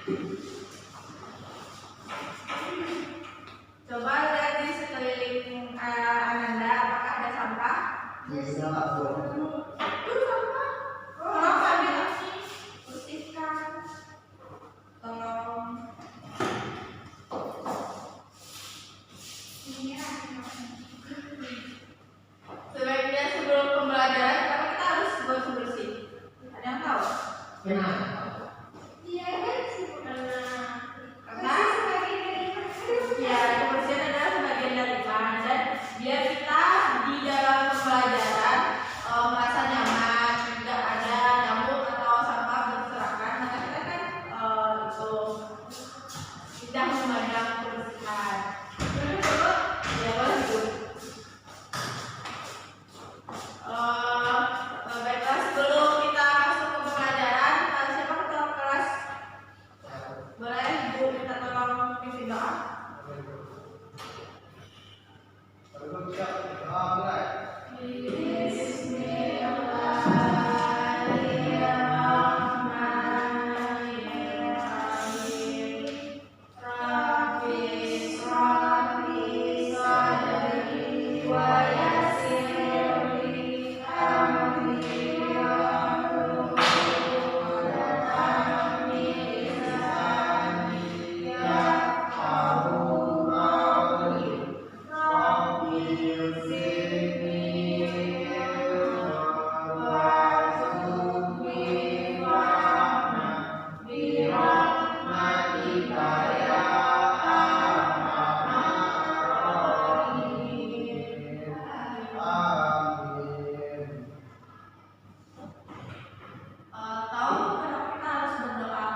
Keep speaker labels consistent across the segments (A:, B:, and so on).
A: Coba lihat di sekeliling Ananda, apakah ada sampah?
B: Tidak.
A: Itu sampah. Tolong ambil bersihkan. Tolong. Sebaiknya sebelum pembelajaran, kenapa kita harus bersih? Ada yang tahu?
B: Kenapa?
A: Ya, kebersihan adalah sebagian dari iman, dan biar kita di dalam pembelajaran merasa nyaman, tidak ada nyamuk atau sampah berserakan, maka kita kan itu tidak memandang kebersihan. Ya, boleh itu. Baiklah, sebelum kita masuk ke pembelajaran, siapa ketua kelas? Boleh Ibu minta tolong pimpin doa? Tahu kenapa kita harus berdoa?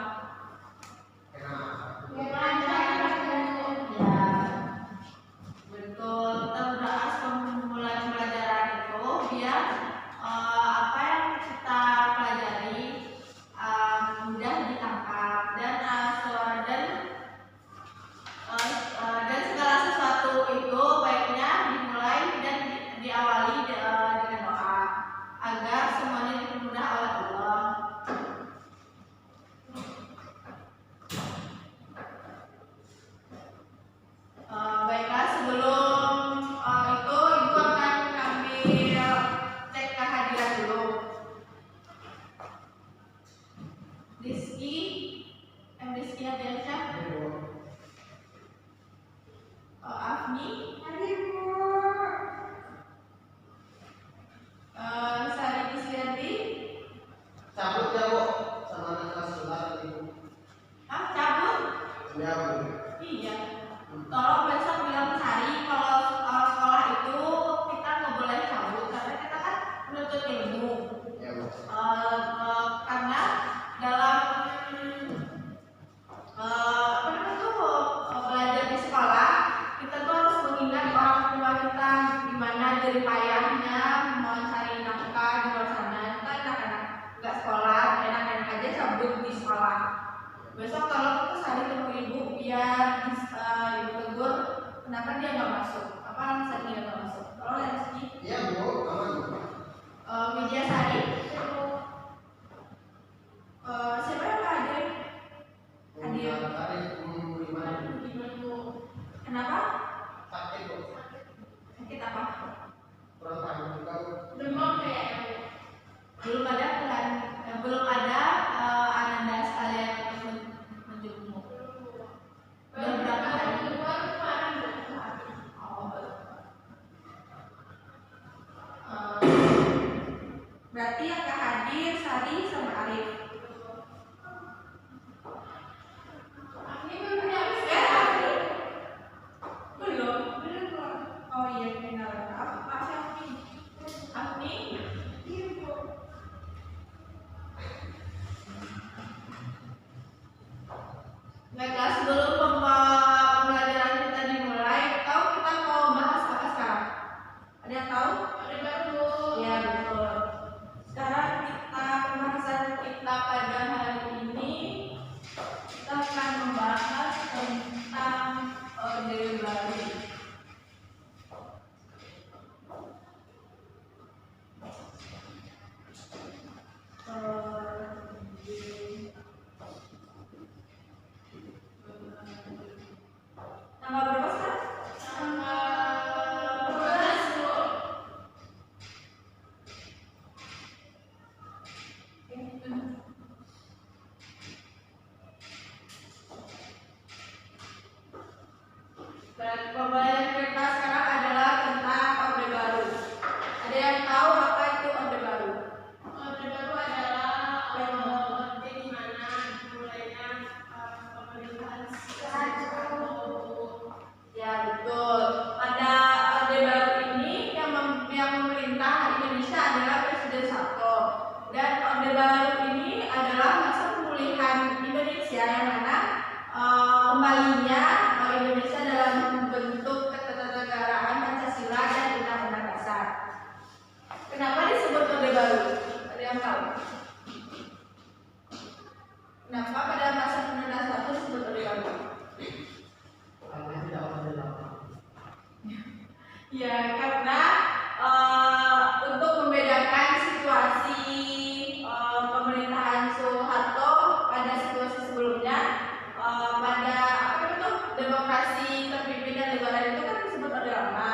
A: Betul, kita berdoa sebelum mulai pembelajaran itu biar apa yang kita pelajari mudah ditangkap dan segala sesuatu itu baiknya dimulai dan diawali dengan doa agar semuanya dipermudah oleh Allah. Baiklah, sebelum itu Ibu akan ambil cek kehadiran dulu. Rizky Adiansyah, Afni, Sari Disrianti.
B: Cabut ya, Bu. Sama anak kelas 11 Ibu.
A: Cabut?
B: Ya, Bu.
A: Iya. Tolong besok bilang Sari kalau sekolah itu kita nggak boleh cabut karena kita kan menuntut ilmu.
B: Ya, Bu.
A: Karena dalam belajar di sekolah kita tuh harus mengingat orang tua kita gimana jerih payahnya mencari nafkah di luar sana. Kita anak-anak nggak sekolah, enak-enak aja cabut di sekolah. Besok kalau kita Sari ketemu Ibu biar Ibu tegur kenapa dia nggak masuk, apa alasannya dia nggak masuk. Kalau Rizky?
B: Iya, Bu. Aman, Bu.
A: Widya Sari? Siapa yang nggak hadir? Hadir. Kenapa?
B: Sakit, Bu.
A: Sakit apa?
B: Kurang tahan juga, Bu.
A: Demam kayaknya. Belum ada Ananda sekalian menjenguk. Udah berapa hari? Oh, berarti yang gak hadir Sari sama Arif. Belum. Oh iya, final. Apa sih Afni? Baiklah, sebelum pembelajaran kita dimulai, tahu kita mau bahas apa sekarang? Ada yang tahu? Ada baru. Ya, betul. Sekarang pembahasan kita pada hari ini kita akan membahas tentang Orde Baru. Kenapa pada masa pemerintah satu disebut Orde Baru?
B: Karena tidak Orde Lama.
A: Ya, karena untuk membedakan situasi pemerintahan Soeharto pada situasi sebelumnya, pada apa itu demokrasi terpimpin dan liberal itu kan disebut Orde Lama.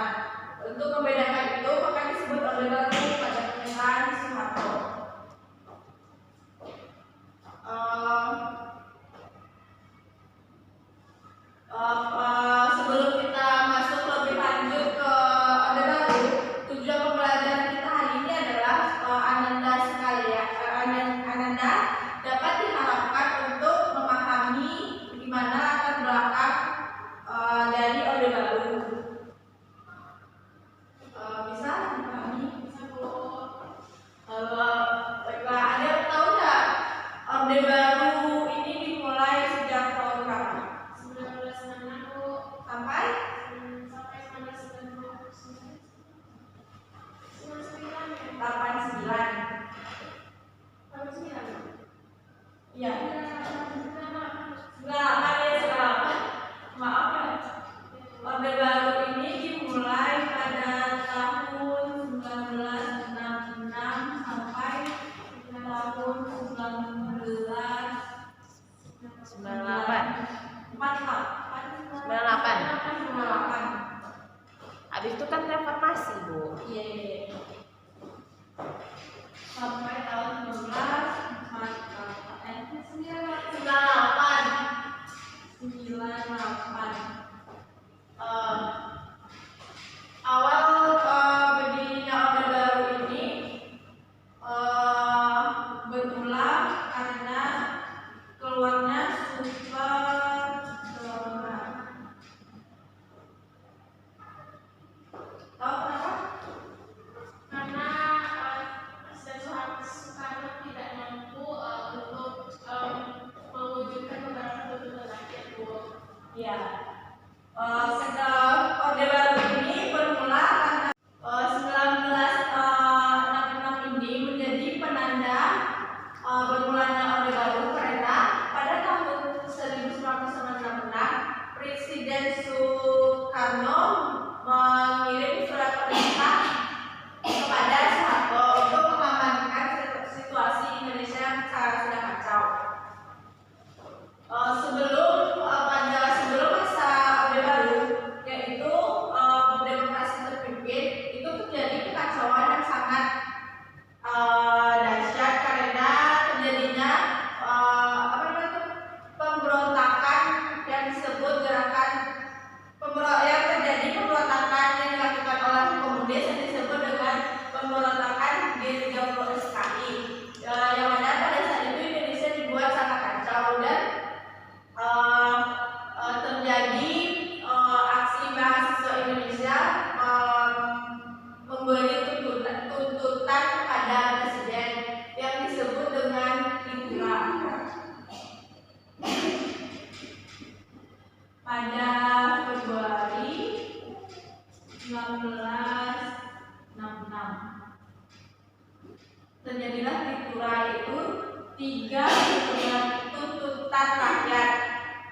A: Untuk membedakan itu maka disebut Orde Baru pada pemerintahan Soeharto. Sebelum kita masuk lebih lanjut ke Orde Baru, tujuan pembelajaran kita hari ini adalah Ananda dapat diharapkan untuk memahami gimana latar belakang dari Orde Baru. Bisa dipahami? Bisa Bu. Baiklah, Anda tahu nggak Orde Baru ini dimulai sejak tahun berapa? 1996 Bu. Sampai 1999. 89. Iya. 98 ya, selamat. Maaf ya. Orde Baru ini dimulai pada tahun 1966 sampai tahun
C: 98. Habis itu kan reformasi, Bu.
A: Iya. Sampai tahun 98. Awal berdirinya Orde Baru ini bermula karena keluarnya Soekarno. Tahu kenapa? Karena Presiden Soekarno tidak mampu untuk mewujudkan pemberantasan tuntutan rakyat, Bu. Ya. Orde Baru ini bermula karena 1966 ini menjadi penanda bermulanya Orde Baru karena pada tahun 1996 Presiden Soekarno mengirim surat perintah kepada Soeharto untuk mengamankan situasi Indonesia yang sudah kacau. Sebelum masa Orde Baru, yaitu demokrasi terpimpin, itu terjadi kekacauan yang sangat dahsyat karena terjadinya pemberontakan yang disebut gerakan yang terjadi pemberontakan yang dilakukan oleh komunis yang disebut dengan pemberontakan G30 SKI, yang mana pada saat itu Indonesia dibuat sangat kacau dan terjadi aksi mahasiswa Indonesia memberi tuntutan kepada presiden yang disebut dengan Hidra. Pada Februari 1966 terjadilah Hidra, itu 3 tuntutan rakyat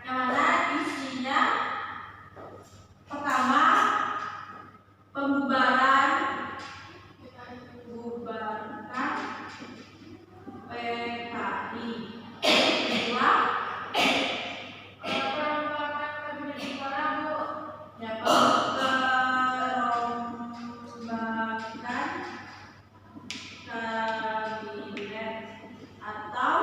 A: yang mana isinya pertama pembubaran PKI, kedua perombakan kabinet atau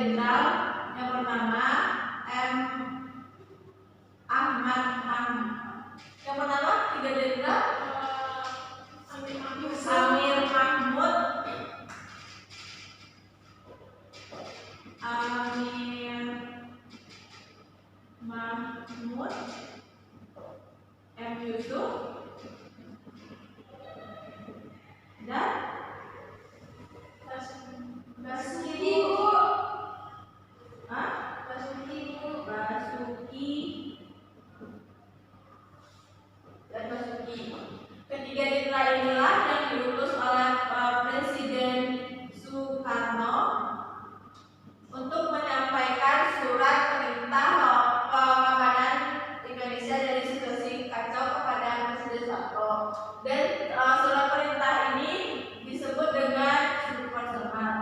A: jenderal. Yang pertama yang pertama 3 jenderal Amir Mahmud, M. Yusuf, dan Basuki. Ketiga jenderal inilah yang diutus oleh Presiden Soekarno untuk menyampaikan surat perintah pengamanan Indonesia dari situasi kacau kepada Presiden Soeharto. Dan surat perintah ini disebut dengan Super Semar.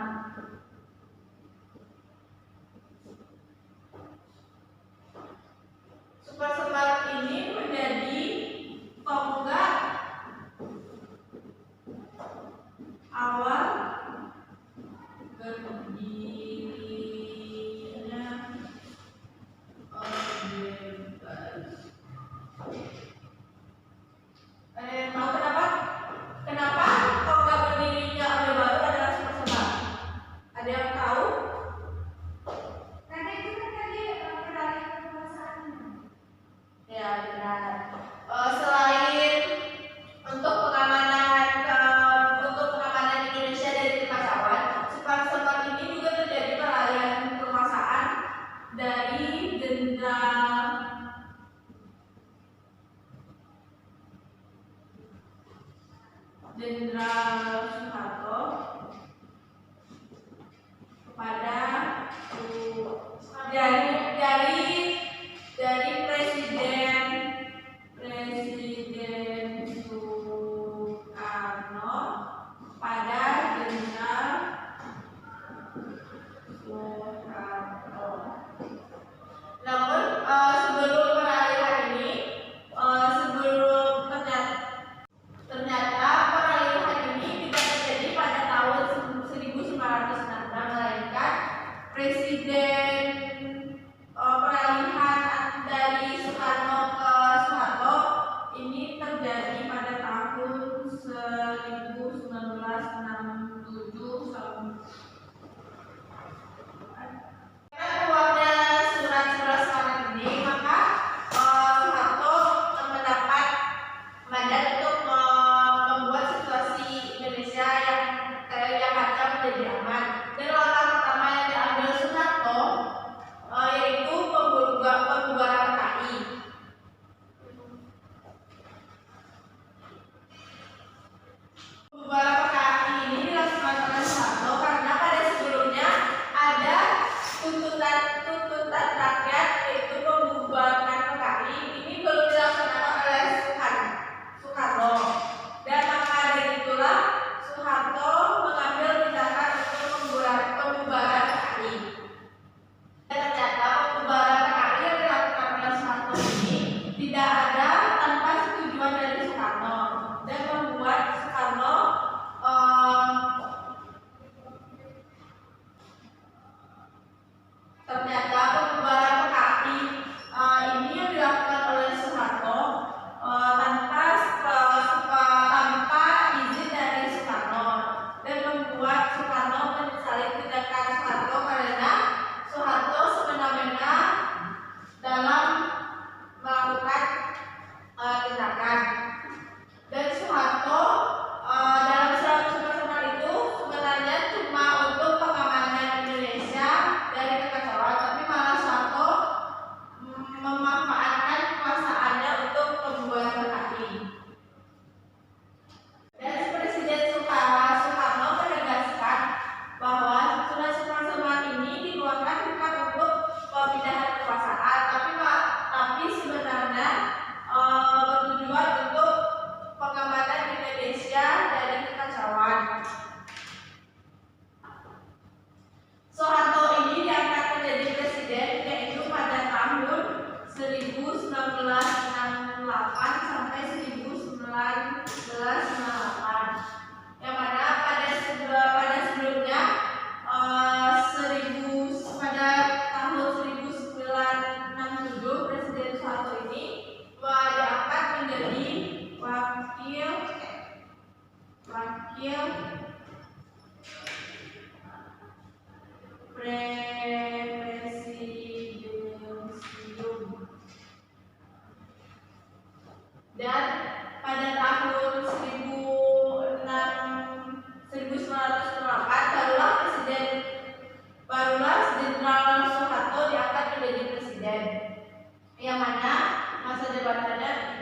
A: Super Semar ini menjadi tonggak awal berdirinya Orde Baru. Ada yang tahu kenapa tonggak berdirinya Orde Baru adalah Super Semar? Ada yang tahu? Karena itu kan tadi peralihan kekuasaannya. Ya, benar. Selain untuk pengamanan Indonesia dari kekacauan, Super Semar ini juga terjadi peralihan kekuasaan dari Jenderal Soeharto kepada dari Presiden Soekarno pada Jenderal Soeharto. Namun sebelum peralihan ini, ternyata peralihan ini tidak terjadi pada tahun 1906, melainkan Presiden peralihan dari Soekarno ke Soeharto ini terjadi pada tahun 1967. Keluarnya surat-surat sekarang ini, maka Soeharto mendapat mandat untuk membuat situasi Indonesia yang kacau menjadi aman. Dan langkah pertama yang diambil Soeharto yaitu pembubaran PKI. Pembubaran PKI ini dilakukan oleh Soeharto karena pada sebelumnya ada tuntutan rakyat yaitu pembubaran PKI ini belum dilaksanakan oleh Soekarno. Dan maka dari itulah Soeharto mengambil tindakan untuk pembubaran PKI. Dan ternyata pembubaran PKI yang dilakukan oleh Soeharto ini tidak ada tanpa setujuan dari Soekarno dan membuat Soekarno ternyata pembubaran PKI ini yang dilakukan oleh Soeharto tanpa izin dari Soekarno dan membuat Soekarno menyesali tindakan Soeharto karena Soeharto semena-mena dalam melakukan tindakan. Dan Soeharto dalam surat Super Semar itu sebenarnya cuma untuk pengamanan Indonesia dari kekacauan, tapi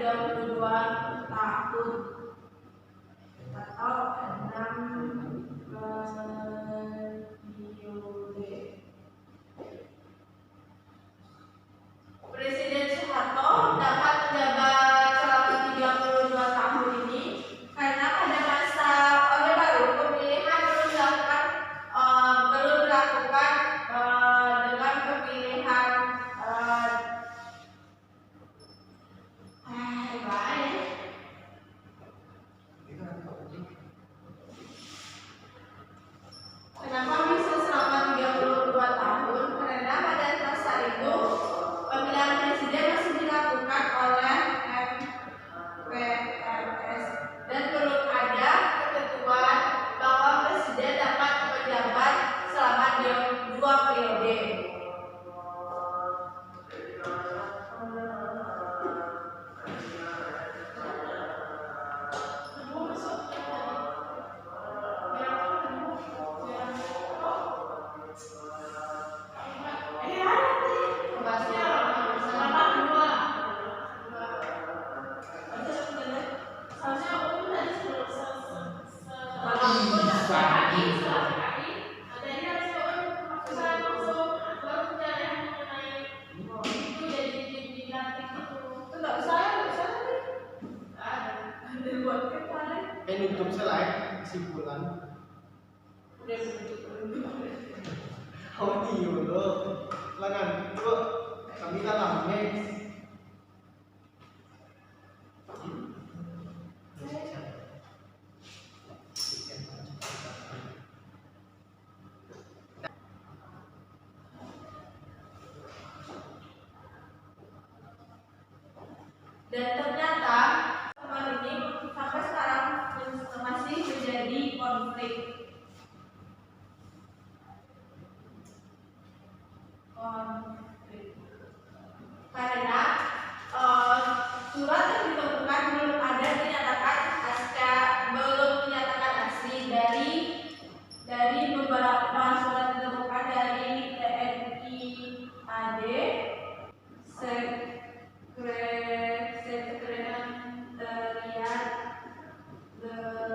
A: 32 tahun atau 6 periode. Presiden Soeharto dapat menjabat selama 32 tahun ini karena pada masa Orde Baru pemilihan belum dilakukan dengan pemilihan Kenapa bisa selama 32 tahun? Karena pada masa itu pemilihan presiden masih dilakukan oleh MPRS dan belum ada ketentuan bahwa presiden dapat menjabat selama 2 periode.
B: Nutup selai kesimpulan. Oh iya loh, langan itu kami dalamnya.
A: Dan ternyata teman ini sampai sekarang masih menjadi konflik. Karena surat yang ditemukan belum ada dinyatakan belum dinyatakan asli dari beberapa surat ditemukan dari TNI AD, Sekretariat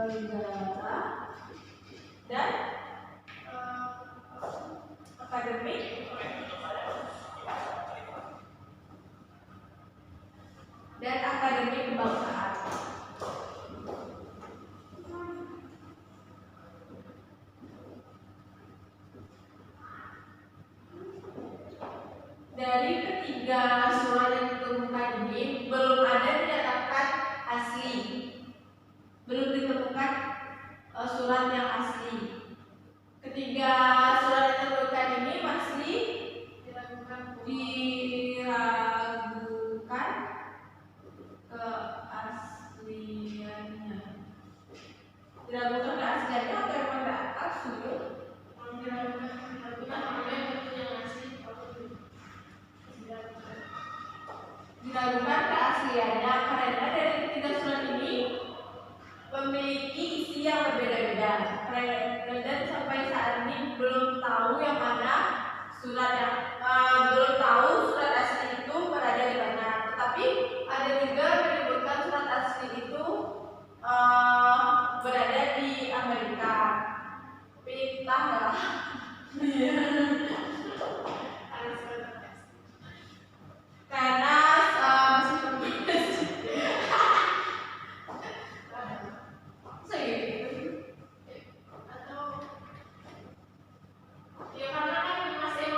A: Negara dan akademik kebangsaan. Dari ketiga surat yang ditemukan ini belum ada dinyatakan asli, belum ditemukan surat yang asli. Ketiga surat yang ditemukan ini masih diragukan keasliannya. Diragukan keasliannya atau emang nggak asli? Diragukan keasliannya karena dari ketiga surat ini memiliki isi yang berbeda-beda. Dan sampai saat ini belum tahu yang mana surat yang belum tahu surat asli itu berada di mana. Tetapi ada juga menyebutkan surat asli itu berada di Amerika. Tapi entah nggak. Karena masih berproses. Atau ya karena kan masih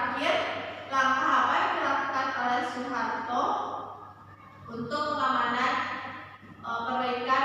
A: terakhir, langkah apa yang dilakukan oleh Soeharto untuk pengamanan perbaikan